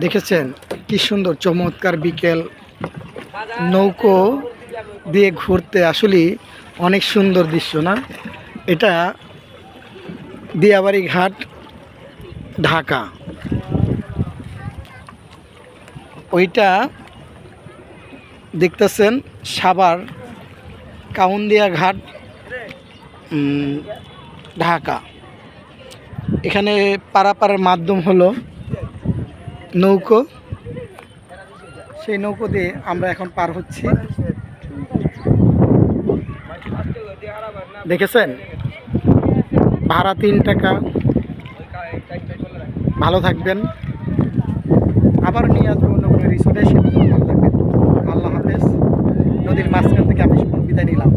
দেখেছেন কি সুন্দর চমৎকার বিকেল, নৌকো দিয়ে ঘুরতে আসলে অনেক সুন্দর দৃশ্য না? এটা দিয়াবাড়ি ঘাট, ঢাকা। ওইটা দেখতেছেন সাভার কাউন্দিয়া ঘাট, ঢাকা। এখানে পারাপারের মাধ্যম হলো নৌকো। সেই নৌকো দিয়ে আমরা এখন পার হচ্ছি। দেখেছেন, ভাড়া 3 টাকা। ভালো থাকবেন, আবার নিয়ে আসবো অন্য কোনো রিসোর্টে, সেটা ভালো থাকবেন। আল্লাহ হাফেজ। নদীর মাঝখান থেকে আমি বিদায় নিলাম।